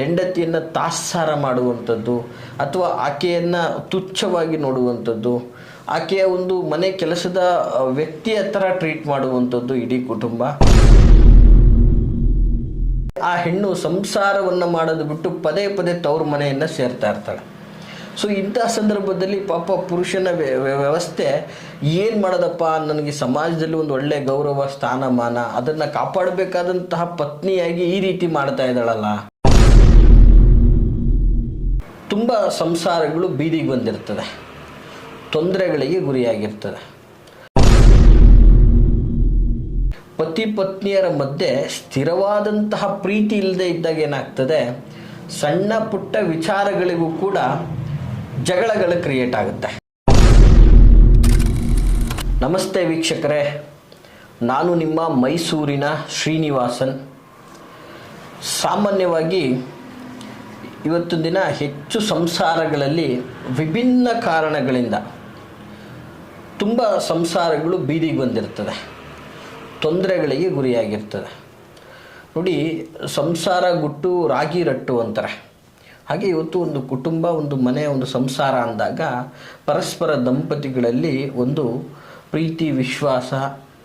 ಹೆಂಡತಿಯನ್ನು ತಾತ್ಸಾರ ಮಾಡುವಂಥದ್ದು ಅಥವಾ ಆಕೆಯನ್ನು ತುಚ್ಛವಾಗಿ ನೋಡುವಂಥದ್ದು, ಆಕೆಯ ಒಂದು ಮನೆ ಕೆಲಸದ ವ್ಯಕ್ತಿಯ ಥರ ಟ್ರೀಟ್ ಮಾಡುವಂಥದ್ದು ಇಡೀ ಕುಟುಂಬ. ಆ ಹೆಣ್ಣು ಸಂಸಾರವನ್ನು ಮಾಡೋದು ಬಿಟ್ಟು ಪದೇ ಪದೇ ತವ್ರ ಮನೆಯನ್ನು ಸೇರ್ತಾ ಇರ್ತಾಳೆ. ಸೊ ಇಂಥ ಸಂದರ್ಭದಲ್ಲಿ ಪಾಪ ಪುರುಷನ ವ್ಯವಸ್ಥೆ ಏನು ಮಾಡೋದಪ್ಪ, ನನಗೆ ಸಮಾಜದಲ್ಲಿ ಒಂದು ಒಳ್ಳೆ ಗೌರವ ಸ್ಥಾನಮಾನ ಅದನ್ನು ಕಾಪಾಡಬೇಕಾದಂತಹ ಪತ್ನಿಯಾಗಿ ಈ ರೀತಿ ಮಾಡ್ತಾ ಇದ್ದಾಳಲ್ಲ. ತುಂಬ ಸಂಸಾರಗಳು ಬೀದಿಗೆ ಬಂದಿರ್ತದೆ, ತೊಂದರೆಗಳಿಗೆ ಗುರಿಯಾಗಿರ್ತದೆ. ಪತಿ ಪತ್ನಿಯರ ಮಧ್ಯೆ ಸ್ಥಿರವಾದಂತಹ ಪ್ರೀತಿ ಇಲ್ಲದೆ ಇದ್ದಾಗ ಏನಾಗ್ತದೆ, ಸಣ್ಣ ಪುಟ್ಟ ವಿಚಾರಗಳಿಗೂ ಕೂಡ ಜಗಳಗಳು ಕ್ರಿಯೇಟ್ ಆಗುತ್ತೆ. ನಮಸ್ತೆ ವೀಕ್ಷಕರೇ, ನಾನು ನಿಮ್ಮ ಮೈಸೂರಿನ ಶ್ರೀನಿವಾಸನ್. ಸಾಮಾನ್ಯವಾಗಿ ಇವತ್ತಿನ ದಿನ ಹೆಚ್ಚು ಸಂಸಾರಗಳಲ್ಲಿ ವಿಭಿನ್ನ ಕಾರಣಗಳಿಂದ ತುಂಬ ಸಂಸಾರಗಳು ಬೀದಿಗೆ ಬಂದಿರ್ತದೆ, ತೊಂದರೆಗಳಿಗೆ ಗುರಿಯಾಗಿರ್ತದೆ. ನೋಡಿ, ಸಂಸಾರ ಗುಟ್ಟು ರಾಗಿ ರಟ್ಟು ಅಂತಾರೆ. ಹಾಗೆ ಇವತ್ತು ಒಂದು ಕುಟುಂಬ, ಒಂದು ಮನೆ, ಒಂದು ಸಂಸಾರ ಅಂದಾಗ ಪರಸ್ಪರ ದಂಪತಿಗಳಲ್ಲಿ ಒಂದು ಪ್ರೀತಿ, ವಿಶ್ವಾಸ,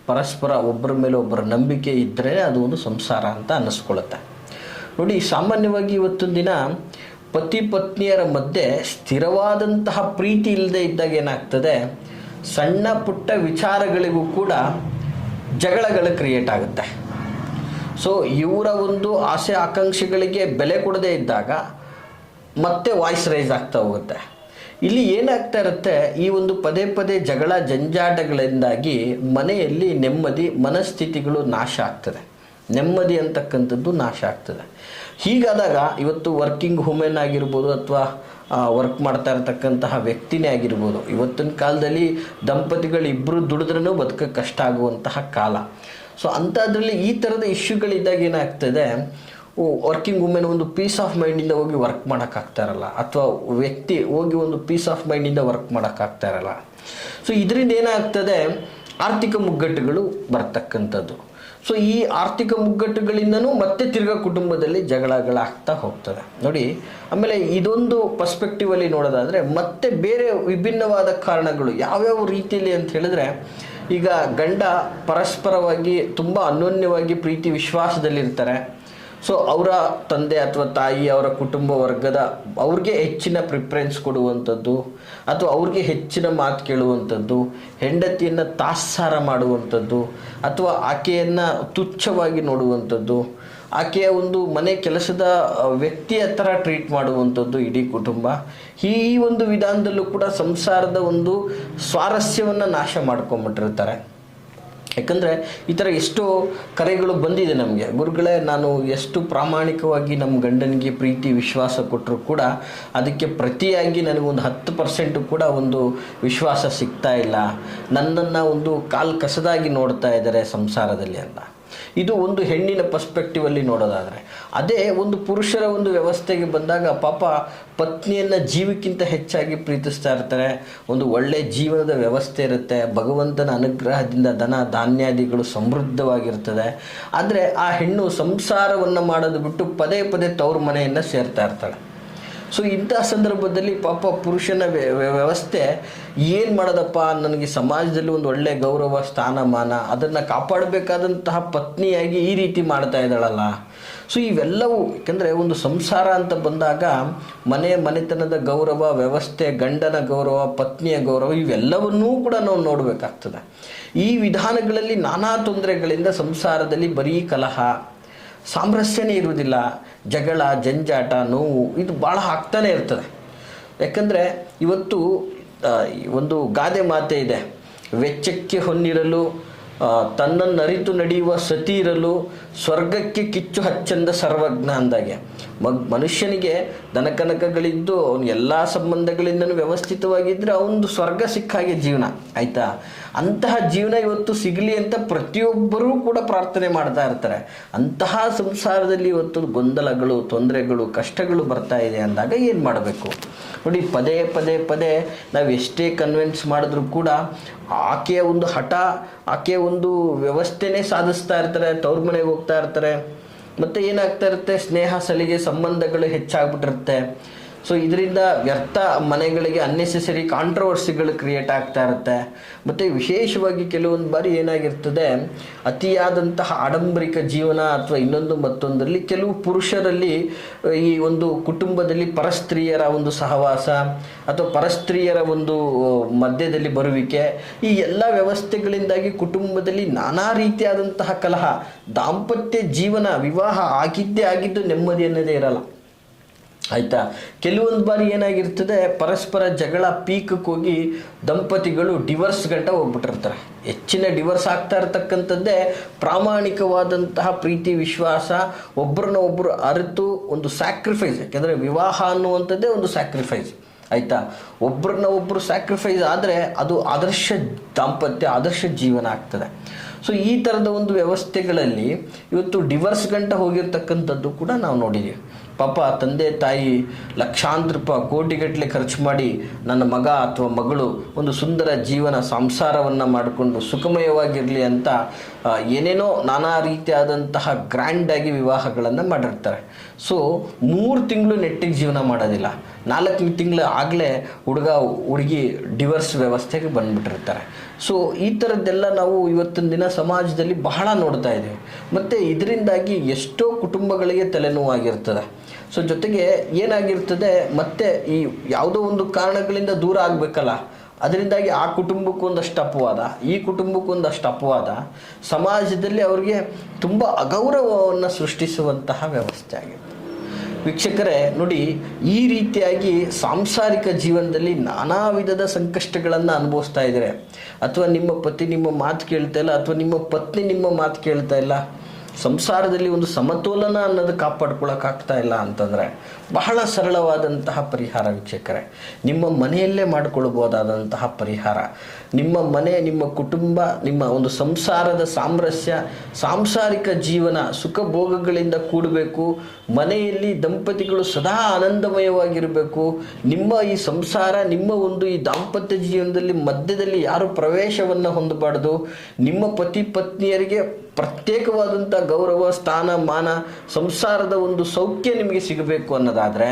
ಪರಸ್ಪರ ಒಬ್ಬರ ಮೇಲೆ ಒಬ್ಬರ ನಂಬಿಕೆ ಇದ್ದರೆ ಅದು ಒಂದು ಸಂಸಾರ ಅಂತ ಅನ್ನಿಸ್ಕೊಳ್ಳುತ್ತೆ. ನೋಡಿ, ಸಾಮಾನ್ಯವಾಗಿ ಇವತ್ತಿನ ದಿನ ಪತಿ ಪತ್ನಿಯರ ಮಧ್ಯೆ ಸ್ಥಿರವಾದಂತಹ ಪ್ರೀತಿ ಇಲ್ಲದೆ ಇದ್ದಾಗ ಏನಾಗ್ತದೆ, ಸಣ್ಣ ಪುಟ್ಟ ವಿಚಾರಗಳಿಗೂ ಕೂಡ ಜಗಳಗಳು ಕ್ರಿಯೇಟ್ ಆಗುತ್ತೆ. ಸೊ ಇವರ ಒಂದು ಆಸೆ ಆಕಾಂಕ್ಷೆಗಳಿಗೆ ಬೆಲೆ ಕೊಡದೇ ಇದ್ದಾಗ ಮತ್ತೆ ವಾಯ್ಸ್ ರೈಸ್ ಆಗ್ತಾ ಹೋಗುತ್ತೆ. ಇಲ್ಲಿ ಏನಾಗ್ತಾ ಇರುತ್ತೆ, ಈ ಒಂದು ಪದೇ ಪದೇ ಜಗಳ ಜಂಜಾಟಗಳಿಂದಾಗಿ ಮನೆಯಲ್ಲಿ ನೆಮ್ಮದಿ, ಮನಸ್ಥಿತಿಗಳು ನಾಶ ಆಗ್ತದೆ. ನೆಮ್ಮದಿ ಅಂತಕ್ಕಂಥದ್ದು ನಾಶ ಆಗ್ತದೆ. ಹೀಗಾದಾಗ ಇವತ್ತು ವರ್ಕಿಂಗ್ ವುಮೆನ್ ಆಗಿರ್ಬೋದು ಅಥವಾ ವರ್ಕ್ ಮಾಡ್ತಾ ಇರತಕ್ಕಂತಹ ವ್ಯಕ್ತಿನೇ ಆಗಿರ್ಬೋದು, ಇವತ್ತಿನ ಕಾಲದಲ್ಲಿ ದಂಪತಿಗಳು ಇಬ್ಬರು ದುಡಿದ್ರೂ ಬದುಕೋಕ್ಕೆ ಕಷ್ಟ ಆಗುವಂತಹ ಕಾಲ. ಸೊ ಅಂಥದ್ರಲ್ಲಿ ಈ ಥರದ ಇಶ್ಯೂಗಳಿದ್ದಾಗ ಏನಾಗ್ತದೆ, ವರ್ಕಿಂಗ್ ವುಮೆನ್ ಒಂದು ಪೀಸ್ ಆಫ್ ಮೈಂಡಿಂದ ಹೋಗಿ ವರ್ಕ್ ಮಾಡೋಕ್ಕಾಗ್ತಾ ಇರಲ್ಲ, ಅಥವಾ ವ್ಯಕ್ತಿ ಹೋಗಿ ಒಂದು ಪೀಸ್ ಆಫ್ ಮೈಂಡಿಂದ ವರ್ಕ್ ಮಾಡೋಕ್ಕಾಗ್ತಾ ಇರಲ್ಲ. ಸೊ ಇದರಿಂದ ಏನಾಗ್ತದೆ, ಆರ್ಥಿಕ ಮುಗ್ಗಟ್ಟುಗಳು ಬರ್ತಕ್ಕಂಥದ್ದು. ಸೊ ಈ ಆರ್ಥಿಕ ಮುಗ್ಗಟ್ಟುಗಳಿಂದನೂ ಮತ್ತೆ ತಿರ್ಗಾ ಕುಟುಂಬದಲ್ಲಿ ಜಗಳಗಳಾಗ್ತಾ ಹೋಗ್ತದೆ. ನೋಡಿ, ಆಮೇಲೆ ಇದೊಂದು ಪರ್ಸ್ಪೆಕ್ಟಿವಲ್ಲಿ ನೋಡೋದಾದರೆ ಮತ್ತೆ ಬೇರೆ ವಿಭಿನ್ನವಾದ ಕಾರಣಗಳು ಯಾವ್ಯಾವ ರೀತಿಯಲ್ಲಿ ಅಂತ ಹೇಳಿದ್ರೆ, ಈಗ ಗಂಡ ಪರಸ್ಪರವಾಗಿ ತುಂಬ ಅನ್ಯೋನ್ಯವಾಗಿ ಪ್ರೀತಿ ವಿಶ್ವಾಸದಲ್ಲಿರ್ತಾರೆ. ಸೊ ಅವರ ತಂದೆ ಅಥವಾ ತಾಯಿ, ಅವರ ಕುಟುಂಬ ವರ್ಗದ ಅವ್ರಿಗೆ ಹೆಚ್ಚಿನ ಪ್ರಿಫರೆನ್ಸ್ ಕೊಡುವಂಥದ್ದು ಅಥವಾ ಅವ್ರಿಗೆ ಹೆಚ್ಚಿನ ಮಾತು ಕೇಳುವಂಥದ್ದು, ಹೆಂಡತಿಯನ್ನು ತಾತ್ಸಾರ ಮಾಡುವಂಥದ್ದು ಅಥವಾ ಆಕೆಯನ್ನು ತುಚ್ಛವಾಗಿ ನೋಡುವಂಥದ್ದು, ಆಕೆಯ ಒಂದು ಮನೆ ಕೆಲಸದ ವ್ಯಕ್ತಿಯ ಥರ ಟ್ರೀಟ್ ಮಾಡುವಂಥದ್ದು ಇಡೀ ಕುಟುಂಬ. ಈ ಒಂದು ವಿಧಾನದಲ್ಲೂ ಕೂಡ ಸಂಸಾರದ ಒಂದು ಸ್ವಾರಸ್ಯವನ್ನು ನಾಶ ಮಾಡ್ಕೊಂಬಿಟ್ಟಿರ್ತಾರೆ. ಯಾಕಂದರೆ ಈ ಥರ ಎಷ್ಟೋ ಕರೆಗಳು ಬಂದಿದೆ ನಮಗೆ, ಗುರುಗಳೇ ನಾನು ಎಷ್ಟು ಪ್ರಾಮಾಣಿಕವಾಗಿ ನಮ್ಮ ಗಂಡನಿಗೆ ಪ್ರೀತಿ ವಿಶ್ವಾಸ ಕೊಟ್ಟರು ಕೂಡ ಅದಕ್ಕೆ ಪ್ರತಿಯಾಗಿ ನನಗೊಂದು 10% ಕೂಡ ಒಂದು ವಿಶ್ವಾಸ ಸಿಗ್ತಾ ಇಲ್ಲ, ನನ್ನನ್ನು ಒಂದು ಕಾಲು ಕಸದಾಗಿ ನೋಡ್ತಾ ಇದ್ದಾರೆ ಸಂಸಾರದಲ್ಲಿ ಅಂತ. ಇದು ಒಂದು ಹೆಣ್ಣಿನ ಪರ್ಸ್ಪೆಕ್ಟಿವಲ್ಲಿ ನೋಡೋದಾದರೆ. ಅದೇ ಒಂದು ಪುರುಷರ ಒಂದು ವ್ಯವಸ್ಥೆಗೆ ಬಂದಾಗ ಪಾಪ ಪತ್ನಿಯನ್ನು ಜೀವಕ್ಕಿಂತ ಹೆಚ್ಚಾಗಿ ಪ್ರೀತಿಸ್ತಾ ಇರ್ತಾರೆ. ಒಂದು ಒಳ್ಳೆಯ ಜೀವನದ ವ್ಯವಸ್ಥೆ ಇರುತ್ತೆ, ಭಗವಂತನ ಅನುಗ್ರಹದಿಂದ ಧನ ಧಾನ್ಯಾದಿಗಳು ಸಮೃದ್ಧವಾಗಿರ್ತದೆ. ಆದರೆ ಆ ಹೆಣ್ಣು ಸಂಸಾರವನ್ನು ಮಾಡೋದು ಬಿಟ್ಟು ಪದೇ ಪದೇ ತವ್ರ ಮನೆಯನ್ನು ಸೇರ್ತಾ ಇರ್ತಾಳೆ. ಸೊ ಇಂಥ ಸಂದರ್ಭದಲ್ಲಿ ಪಾಪ ಪುರುಷನ ವ್ಯವಸ್ಥೆ ಏನು ಮಾಡೋದಪ್ಪ, ನನಗೆ ಸಮಾಜದಲ್ಲಿ ಒಂದು ಒಳ್ಳೆ ಗೌರವ ಸ್ಥಾನಮಾನ ಅದನ್ನು ಕಾಪಾಡಬೇಕಾದಂತಹ ಪತ್ನಿಯಾಗಿ ಈ ರೀತಿ ಮಾಡ್ತಾ ಇದ್ದಾಳಲ್ಲ. ಸೊ ಇವೆಲ್ಲವೂ, ಯಾಕಂದರೆ ಒಂದು ಸಂಸಾರ ಅಂತ ಬಂದಾಗ ಮನೆತನದ ಗೌರವ, ವ್ಯವಸ್ಥೆ, ಗಂಡನ ಗೌರವ, ಪತ್ನಿಯ ಗೌರವ, ಇವೆಲ್ಲವನ್ನೂ ಕೂಡ ನಾವು ನೋಡಬೇಕಾಗ್ತದೆ. ಈ ವಿಧಾನಗಳಲ್ಲಿ ನಾನಾ ತೊಂದರೆಗಳಿಂದ ಸಂಸಾರದಲ್ಲಿ ಬರೀ ಕಲಹ, ಸಾಮರಸ್ಯನೇ ಇರುವುದಿಲ್ಲ, ಜಗಳ ಜಂಜಾಟ, ನೋವು ಇದು ಭಾಳ ಆಗ್ತಾನೆ ಇರ್ತದೆ. ಯಾಕಂದರೆ ಇವತ್ತು ಒಂದು ಗಾದೆ ಮಾತೆ ಇದೆ, ವೆಚ್ಚಕ್ಕೆ ಹೊನ್ನಿರಲು ತನ್ನನ್ನರಿತು ನಡೆಯುವ ಸತಿ ಇರಲು ಸ್ವರ್ಗಕ್ಕೆ ಕಿಚ್ಚು ಹಚ್ಚಂದ ಸರ್ವಜ್ಞ ಅಂದಾಗೆ. ಮನುಷ್ಯನಿಗೆ ದನಕನಕಗಳಿದ್ದು ಅವನು ಎಲ್ಲ ಸಂಬಂಧಗಳಿಂದನೂ ವ್ಯವಸ್ಥಿತವಾಗಿದ್ದರೆ ಅವನು ಸ್ವರ್ಗ ಸಿಕ್ಕಾಗೆ ಜೀವನ ಆಯಿತಾ. ಅಂತಹ ಜೀವನ ಇವತ್ತು ಸಿಗಲಿ ಅಂತ ಪ್ರತಿಯೊಬ್ಬರೂ ಕೂಡ ಪ್ರಾರ್ಥನೆ ಮಾಡ್ತಾ ಇರ್ತಾರೆ. ಅಂತಹ ಸಂಸಾರದಲ್ಲಿ ಇವತ್ತು ಗೊಂದಲಗಳು, ತೊಂದರೆಗಳು, ಕಷ್ಟಗಳು ಬರ್ತಾ ಇದೆ ಅಂದಾಗ ಏನು ಮಾಡಬೇಕು ನೋಡಿ. ಪದೇ ಪದೇ ಪದೇ ನಾವು ಎಷ್ಟೇ ಕನ್ವಿನ್ಸ್ ಮಾಡಿದ್ರೂ ಕೂಡ ಆಕೆಯ ಒಂದು ಹಠ, ಆಕೆಯ ಒಂದು ವ್ಯವಸ್ಥೆನೇ ಸಾಧಿಸ್ತಾ ಇರ್ತಾರೆ, ತವ್ರ ಮನೆಗೆ ಹೋಗ್ತಾ ಇರ್ತಾರೆ. ಮತ್ತು ಏನಾಗ್ತಾ ಇರುತ್ತೆ, ಸ್ನೇಹ ಸಲಿಗೆ ಸಂಬಂಧಗಳು ಹೆಚ್ಚಾಗ್ಬಿಟ್ಟಿರುತ್ತೆ. ಸೊ ಇದರಿಂದ ವ್ಯರ್ಥ ಮನೆಗಳಿಗೆ ಅನ್ನೆಸೆಸರಿ ಕಾಂಟ್ರವರ್ಸಿಗಳು ಕ್ರಿಯೇಟ್ ಆಗ್ತಾ ಇರುತ್ತೆ. ಮತ್ತು ವಿಶೇಷವಾಗಿ ಕೆಲವೊಂದು ಬಾರಿ ಏನಾಗಿರ್ತದೆ, ಅತಿಯಾದಂತಹ ಆಡಂಬರಿಕ ಜೀವನ ಅಥವಾ ಇನ್ನೊಂದು ಮತ್ತೊಂದರಲ್ಲಿ ಕೆಲವು ಪುರುಷರಲ್ಲಿ ಈ ಒಂದು ಕುಟುಂಬದಲ್ಲಿ ಪರಸ್ತ್ರೀಯರ ಒಂದು ಸಹವಾಸ ಅಥವಾ ಪರಸ್ತ್ರೀಯರ ಒಂದು ಮಧ್ಯದಲ್ಲಿ ಬರುವಿಕೆ, ಈ ಎಲ್ಲ ವ್ಯವಸ್ಥೆಗಳಿಂದಾಗಿ ಕುಟುಂಬದಲ್ಲಿ ನಾನಾ ರೀತಿಯಾದಂತಹ ಕಲಹ, ದಾಂಪತ್ಯ ಜೀವನ ವಿವಾಹ ಆಗಿದ್ದು ನೆಮ್ಮದಿ ಅನ್ನೋದೇ ಇರಲ್ಲ. ಆಯಿತಾ. ಕೆಲವೊಂದು ಬಾರಿ ಏನಾಗಿರ್ತದೆ, ಪರಸ್ಪರ ಜಗಳ ಪೀಕಕ್ಕೆ ಹೋಗಿ ದಂಪತಿಗಳು ಡಿವರ್ಸ್ ಗಂಟ ಹೋಗ್ಬಿಟ್ಟಿರ್ತಾರೆ. ಹೆಚ್ಚಿನ ಡಿವರ್ಸ್ ಆಗ್ತಾ ಇರತಕ್ಕಂಥದ್ದೇ ಪ್ರಾಮಾಣಿಕವಾದಂತಹ ಪ್ರೀತಿ ವಿಶ್ವಾಸ, ಒಬ್ಬರನ್ನ ಒಬ್ಬರು ಅರಿತು ಒಂದು ಸ್ಯಾಕ್ರಿಫೈಸ್. ಯಾಕೆಂದರೆ ವಿವಾಹ ಅನ್ನುವಂಥದ್ದೇ ಒಂದು ಸ್ಯಾಕ್ರಿಫೈಸ್. ಆಯಿತಾ. ಒಬ್ಬರನ್ನ ಒಬ್ಬರು ಸ್ಯಾಕ್ರಿಫೈಸ್ ಆದರೆ ಅದು ಆದರ್ಶ ದಾಂಪತ್ಯ, ಆದರ್ಶ ಜೀವನ ಆಗ್ತದೆ. ಸೊ ಈ ಥರದ ಒಂದು ವ್ಯವಸ್ಥೆಗಳಲ್ಲಿ ಇವತ್ತು ಡಿವರ್ಸ್ ಗಂಟ ಹೋಗಿರ್ತಕ್ಕಂಥದ್ದು ಕೂಡ ನಾವು ನೋಡಿದ್ದೀವಿ. ಪಾಪ ತಂದೆ ತಾಯಿ ಲಕ್ಷಾಂತರ ರೂಪಾಯಿ ಕೋಟಿಗಟ್ಟಲೆ ಖರ್ಚು ಮಾಡಿ ನನ್ನ ಮಗ ಅಥವಾ ಮಗಳು ಒಂದು ಸುಂದರ ಜೀವನ ಸಂಸಾರವನ್ನು ಮಾಡಿಕೊಂಡು ಸುಖಮಯವಾಗಿರಲಿ ಅಂತ ಏನೇನೋ ನಾನಾ ರೀತಿಯಾದಂತಹ ಗ್ರ್ಯಾಂಡಾಗಿ ವಿವಾಹಗಳನ್ನು ಮಾಡಿರ್ತಾರೆ. ಸೊ 3 ತಿಂಗಳು ನೆಟ್ಟಿಗೆ ಜೀವನ ಮಾಡೋದಿಲ್ಲ, 4 ತಿಂಗಳು ಆಗಲೇ ಹುಡುಗಿ ಡಿವರ್ಸ್ ವ್ಯವಸ್ಥೆಗೆ ಬಂದುಬಿಟ್ಟಿರ್ತಾರೆ. ಸೊ ಈ ಥರದ್ದೆಲ್ಲ ನಾವು ಇವತ್ತಿನ ದಿನ ಸಮಾಜದಲ್ಲಿ ಬಹಳ ನೋಡ್ತಾ ಇದ್ದೀವಿ. ಮತ್ತು ಇದರಿಂದಾಗಿ ಎಷ್ಟೋ ಕುಟುಂಬಗಳಿಗೆ ತಲೆನೋವಾಗಿರ್ತದೆ. ಸೊ ಜೊತೆಗೆ ಏನಾಗಿರ್ತದೆ, ಮತ್ತೆ ಈ ಯಾವುದೋ ಒಂದು ಕಾರಣಗಳಿಂದ ದೂರ ಆಗಬೇಕಲ್ಲ, ಅದರಿಂದಾಗಿ ಆ ಕುಟುಂಬಕ್ಕೊಂದಷ್ಟು ಅಪವಾದ, ಈ ಕುಟುಂಬಕ್ಕೊಂದಷ್ಟು ಅಪವಾದ, ಸಮಾಜದಲ್ಲಿ ಅವರಿಗೆ ತುಂಬ ಅಗೌರವವನ್ನು ಸೃಷ್ಟಿಸುವಂತಹ ವ್ಯವಸ್ಥೆ ಆಗಿದೆ. ವೀಕ್ಷಕರೇ ನೋಡಿ, ಈ ರೀತಿಯಾಗಿ ಸಾಂಸಾರಿಕ ಜೀವನದಲ್ಲಿ ನಾನಾ ವಿಧದ ಸಂಕಷ್ಟಗಳನ್ನು ಅನುಭವಿಸ್ತಾ ಇದ್ದಾರೆ. ಅಥವಾ ನಿಮ್ಮ ಪತಿ ನಿಮ್ಮ ಮಾತು ಕೇಳ್ತಾ ಇಲ್ಲ, ಅಥವಾ ನಿಮ್ಮ ಪತ್ನಿ ನಿಮ್ಮ ಮಾತು ಕೇಳ್ತಾ ಇಲ್ಲ, ಸಂಸಾರದಲ್ಲಿ ಒಂದು ಸಮತೋಲನ ಅನ್ನೋದು ಕಾಪಾಡ್ಕೊಳ್ಳೋಕ್ಕಾಗ್ತಾ ಇಲ್ಲ ಅಂತಂದರೆ ಬಹಳ ಸರಳವಾದಂತಹ ಪರಿಹಾರ ವೀಕ್ಷಕರೇ, ನಿಮ್ಮ ಮನೆಯಲ್ಲೇ ಮಾಡಿಕೊಳ್ಬೋದಾದಂತಹ ಪರಿಹಾರ. ನಿಮ್ಮ ಮನೆ, ನಿಮ್ಮ ಕುಟುಂಬ, ನಿಮ್ಮ ಒಂದು ಸಂಸಾರದ ಸಾಮರಸ್ಯ, ಸಾಂಸಾರಿಕ ಜೀವನ ಸುಖ ಭೋಗಗಳಿಂದ ಕೂಡಬೇಕು. ಮನೆಯಲ್ಲಿ ದಂಪತಿಗಳು ಸದಾ ಆನಂದಮಯವಾಗಿರಬೇಕು. ನಿಮ್ಮ ಈ ಸಂಸಾರ, ನಿಮ್ಮ ಒಂದು ಈ ದಾಂಪತ್ಯ ಜೀವನದಲ್ಲಿ ಮಧ್ಯದಲ್ಲಿ ಯಾರು ಪ್ರವೇಶವನ್ನು ಹೊಂದಬಾರ್ದು. ನಿಮ್ಮ ಪತಿ ಪತ್ನಿಯರಿಗೆ ಪ್ರತ್ಯೇಕವಾದಂಥ ಗೌರವ, ಸ್ಥಾನ, ಮಾನ, ಸಂಸಾರದ ಒಂದು ಸೌಖ್ಯ ನಿಮಗೆ ಸಿಗಬೇಕು ಅನ್ನೋದಾದರೆ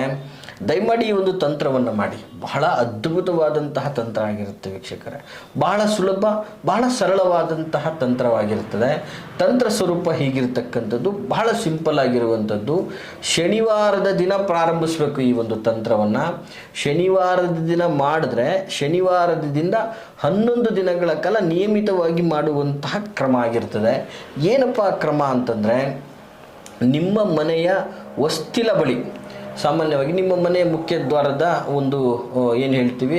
ದಯಮಾಡಿ ಈ ಒಂದು ತಂತ್ರವನ್ನು ಮಾಡಿ. ಬಹಳ ಅದ್ಭುತವಾದಂತಹ ತಂತ್ರ ಆಗಿರುತ್ತೆ ವೀಕ್ಷಕರೇ. ಬಹಳ ಸುಲಭ, ಬಹಳ ಸರಳವಾದಂತಹ ತಂತ್ರವಾಗಿರ್ತದೆ. ತಂತ್ರ ಸ್ವರೂಪ ಹೀಗಿರ್ತಕ್ಕಂಥದ್ದು, ಬಹಳ ಸಿಂಪಲ್ ಆಗಿರುವಂಥದ್ದು. ಶನಿವಾರದ ದಿನ ಪ್ರಾರಂಭಿಸಬೇಕು ಈ ಒಂದು ತಂತ್ರವನ್ನು. ಶನಿವಾರದ ದಿನ ಮಾಡಿದ್ರೆ ಶನಿವಾರದಿಂದ 11 ದಿನಗಳ ಕಾಲ ನಿಯಮಿತವಾಗಿ ಮಾಡುವಂತಹ ಕ್ರಮ ಆಗಿರ್ತದೆ. ಏನಪ್ಪ ಕ್ರಮ ಅಂತಂದರೆ, ನಿಮ್ಮ ಮನೆಯ ಹೊಸ್ತಿಲ ಬಳಿ, ಸಾಮಾನ್ಯವಾಗಿ ನಿಮ್ಮ ಮನೆಯ ಮುಖ್ಯ ದ್ವಾರದ ಒಂದು ಏನು ಹೇಳ್ತೀವಿ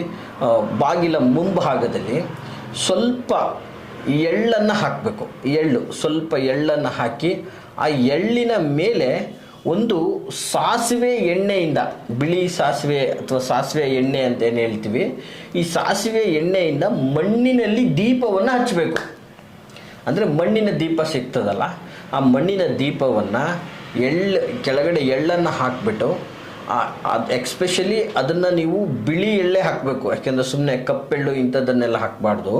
ಬಾಗಿಲ ಮುಂಭಾಗದಲ್ಲಿ ಸ್ವಲ್ಪ ಎಳ್ಳನ್ನು ಹಾಕಬೇಕು. ಸ್ವಲ್ಪ ಎಳ್ಳನ್ನು ಹಾಕಿ ಆ ಎಳ್ಳಿನ ಮೇಲೆ ಒಂದು ಸಾಸಿವೆ ಎಣ್ಣೆಯಿಂದ, ಬಿಳಿ ಸಾಸಿವೆ ಅಥವಾ ಸಾಸಿವೆ ಎಣ್ಣೆ ಅಂತ ಏನು ಹೇಳ್ತೀವಿ, ಈ ಸಾಸಿವೆ ಎಣ್ಣೆಯಿಂದ ಮಣ್ಣಿನಲ್ಲಿ ದೀಪವನ್ನು ಹಚ್ಚಬೇಕು. ಅಂದರೆ ಮಣ್ಣಿನ ದೀಪ ಸಿಗ್ತದಲ್ಲ, ಆ ಮಣ್ಣಿನ ದೀಪವನ್ನು ಕೆಳಗಡೆ ಎಳ್ಳನ್ನು ಹಾಕಿಬಿಟ್ಟು, ಅದು ಎಕ್ಸ್ಪೆಷಲಿ ಅದನ್ನು ನೀವು ಬಿಳಿ ಎಳ್ಳೆ ಹಾಕಬೇಕು. ಯಾಕೆಂದರೆ ಸುಮ್ಮನೆ ಕಪ್ಪೆಳ್ಳು ಇಂಥದ್ದನ್ನೆಲ್ಲ ಹಾಕಬಾರ್ದು.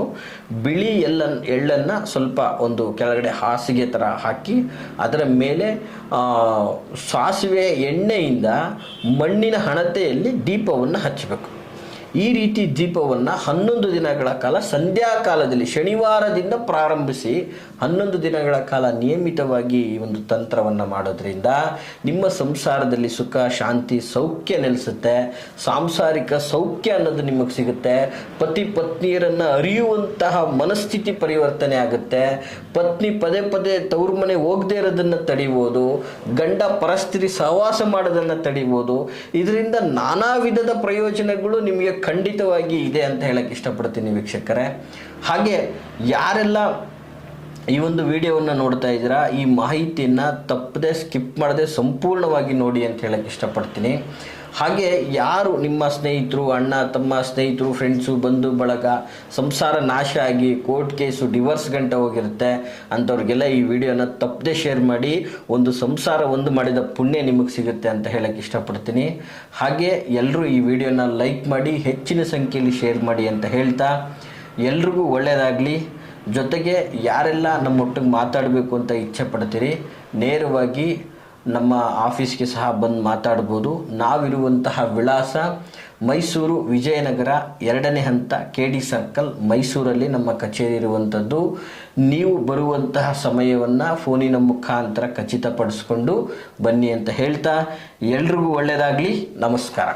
ಬಿಳಿ ಎಳ್ಳನ್ನು ಸ್ವಲ್ಪ ಒಂದು ಕೆಳಗಡೆ ಹಾಸಿಗೆ ಥರ ಹಾಕಿ ಅದರ ಮೇಲೆ ಸಾಸಿವೆ ಎಣ್ಣೆಯಿಂದ ಮಣ್ಣಿನ ಹಣತೆಯಲ್ಲಿ ದೀಪವನ್ನು ಹಚ್ಚಬೇಕು. ಈ ರೀತಿ ದೀಪವನ್ನು 11 ದಿನಗಳ ಕಾಲ ಸಂಧ್ಯಾಕಾಲದಲ್ಲಿ, ಶನಿವಾರದಿಂದ ಪ್ರಾರಂಭಿಸಿ 11 ದಿನಗಳ ಕಾಲ ನಿಯಮಿತವಾಗಿ ಈ ಒಂದು ತಂತ್ರವನ್ನು ಮಾಡೋದ್ರಿಂದ ನಿಮ್ಮ ಸಂಸಾರದಲ್ಲಿ ಸುಖ, ಶಾಂತಿ, ಸೌಖ್ಯ ನೆಲೆಸುತ್ತೆ. ಸಾಂಸಾರಿಕ ಸೌಖ್ಯ ಅನ್ನೋದು ನಿಮಗೆ ಸಿಗುತ್ತೆ. ಪತಿ ಪತ್ನಿಯರನ್ನು ಅರಿಯುವಂತಹ ಮನಸ್ಥಿತಿ ಪರಿವರ್ತನೆ ಆಗುತ್ತೆ. ಪತ್ನಿ ಪದೇ ಪದೇ ತವ್ರ ಮನೆ ಹೋಗದೇ ಇರೋದನ್ನು ತಡಿಬೋದು. ಗಂಡ ಪರಸ್ತ್ರೀ ಸಹವಾಸ ಮಾಡೋದನ್ನು ತಡಿಬೋದು. ಇದರಿಂದ ನಾನಾ ವಿಧದ ಪ್ರಯೋಜನಗಳು ನಿಮಗೆ ಖಂಡಿತವಾಗಿ ಇದೆ ಅಂತ ಹೇಳಕ್ಕೆ ಇಷ್ಟಪಡ್ತೀನಿ ವೀಕ್ಷಕರೇ. ಹಾಗೆ ಯಾರೆಲ್ಲ ಈ ಒಂದು ವಿಡಿಯೋವನ್ನು ನೋಡ್ತಾ ಇದ್ದೀರಾ, ಈ ಮಾಹಿತಿಯನ್ನು ತಪ್ಪದೆ ಸ್ಕಿಪ್ ಮಾಡದೆ ಸಂಪೂರ್ಣವಾಗಿ ನೋಡಿ ಅಂತ ಹೇಳಕ್ಕೆ ಇಷ್ಟಪಡ್ತೀನಿ. ಹಾಗೆ ಯಾರು ನಿಮ್ಮ ಸ್ನೇಹಿತರು, ಅಣ್ಣ ತಮ್ಮ ಸ್ನೇಹಿತರು, ಫ್ರೆಂಡ್ಸು, ಬಂಧು ಬಳಗ ಸಂಸಾರ ನಾಶ ಆಗಿ ಕೋರ್ಟ್ ಕೇಸು, ಡಿವೋರ್ಸ್ ಗಂಟ ಹೋಗಿರುತ್ತೆ ಅಂಥವ್ರಿಗೆಲ್ಲ ಈ ವಿಡಿಯೋನ ತಪ್ಪದೆ ಶೇರ್ ಮಾಡಿ. ಒಂದು ಸಂಸಾರ ಒಂದು ಮಾಡಿದ ಪುಣ್ಯ ನಿಮಗೆ ಸಿಗುತ್ತೆ ಅಂತ ಹೇಳಕ್ಕೆ ಇಷ್ಟಪಡ್ತೀನಿ. ಹಾಗೆ ಎಲ್ಲರೂ ಈ ವಿಡಿಯೋನ ಲೈಕ್ ಮಾಡಿ, ಹೆಚ್ಚಿನ ಸಂಖ್ಯೆಯಲ್ಲಿ ಶೇರ್ ಮಾಡಿ ಅಂತ ಹೇಳ್ತಾ ಎಲ್ರಿಗೂ ಒಳ್ಳೆಯದಾಗಲಿ. ಜೊತೆಗೆ ಯಾರೆಲ್ಲ ನಮ್ಮೊಟ್ಟಿಗೆ ಮಾತಾಡಬೇಕು ಅಂತ ಇಚ್ಛೆ ಪಡ್ತೀರಿ, ನೇರವಾಗಿ ನಮ್ಮ ಆಫೀಸ್ಗೆ ಸಹ ಬಂದು ಮಾತಾಡ್ಬೋದು. ನಾವಿರುವಂತಹ ವಿಳಾಸ ಮೈಸೂರು ವಿಜಯನಗರ 2ನೇ ಹಂತ KD ಸರ್ಕಲ್ ಮೈಸೂರಲ್ಲಿ ನಮ್ಮ ಕಚೇರಿ ಇರುವಂಥದ್ದು. ನೀವು ಬರುವಂತಹ ಸಮಯವನ್ನು ಫೋನಿನ ಮುಖಾಂತರ ಖಚಿತಪಡಿಸ್ಕೊಂಡು ಬನ್ನಿ ಅಂತ ಹೇಳ್ತಾ ಎಲ್ರಿಗೂ ಒಳ್ಳೆಯದಾಗಲಿ. ನಮಸ್ಕಾರ.